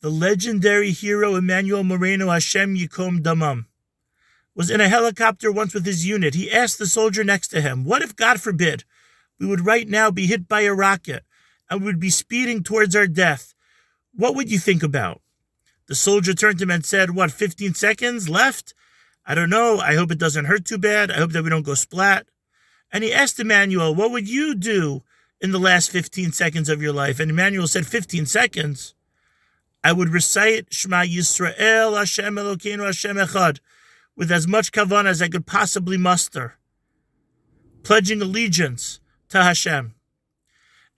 The legendary hero Emmanuel Moreno, Hashem Yikom Damam, was in a helicopter once with his unit. He asked the soldier next to him, what if, God forbid, we would right now be hit by a rocket and we would be speeding towards our death? What would you think about? The soldier turned to him and said, 15 seconds left? I don't know. I hope it doesn't hurt too bad. I hope that we don't go splat. And he asked Emmanuel, what would you do in the last 15 seconds of your life? And Emmanuel said, 15 seconds? I would recite Shema Yisrael, Hashem Elokeinu, Hashem Echad, with as much kavanah as I could possibly muster, pledging allegiance to Hashem.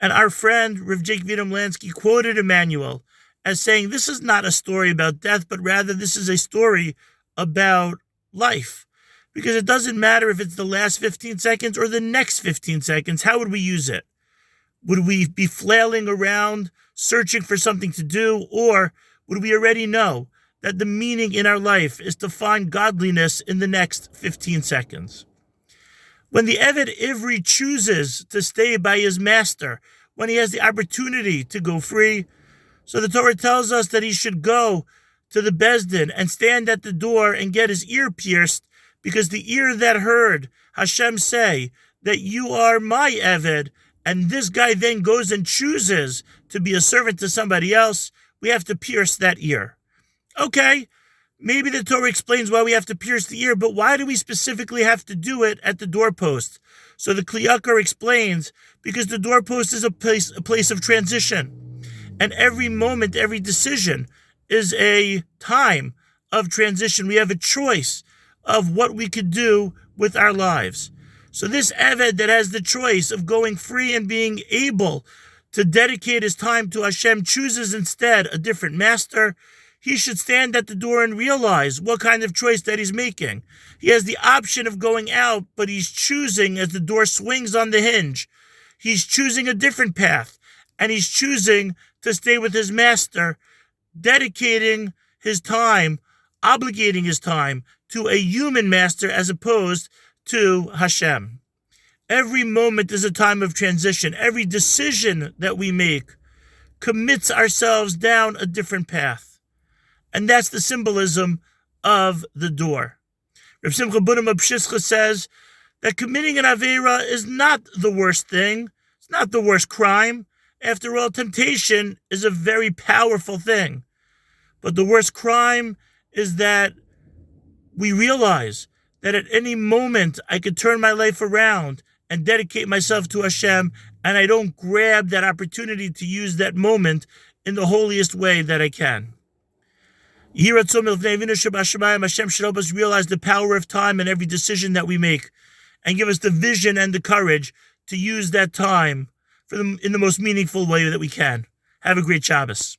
And our friend, Rav Jake Vidam Lansky, quoted Emmanuel as saying, this is not a story about death, but rather this is a story about life. Because it doesn't matter if it's the last 15 seconds or the next 15 seconds. How would we use it? Would we be flailing around, searching for something to do? Or would we already know that the meaning in our life is to find godliness in the next 15 seconds? When the Eved Ivri chooses to stay by his master, when he has the opportunity to go free, so the Torah tells us that he should go to the Beis Din and stand at the door and get his ear pierced, because the ear that heard Hashem say that you are my Eved, and this guy then goes and chooses to be a servant to somebody else, we have to pierce that ear. Okay, maybe the Torah explains why we have to pierce the ear, but why do we specifically have to do it at the doorpost? So the Kli Yakar explains, because the doorpost is a place of transition. And every moment, every decision is a time of transition. We have a choice of what we could do with our lives. So this Eved that has the choice of going free and being able to dedicate his time to Hashem chooses instead a different master. He should stand at the door and realize what kind of choice that he's making. He has the option of going out, but he's choosing as the door swings on the hinge. He's choosing a different path, and he's choosing to stay with his master, dedicating his time, obligating his time to a human master as opposed to Hashem. Every moment is a time of transition. Every decision that we make commits ourselves down a different path. And that's the symbolism of the door. Rav Simcha Bunim Abshischa says that committing an Aveira is not the worst thing. It's not the worst crime. After all, temptation is a very powerful thing. But the worst crime is that we realize that at any moment I could turn my life around and dedicate myself to Hashem, and I don't grab that opportunity to use that moment in the holiest way that I can. Hashem should help us realize the power of time in every decision that we make, and give us the vision and the courage to use that time in the most meaningful way that we can. Have a great Shabbos.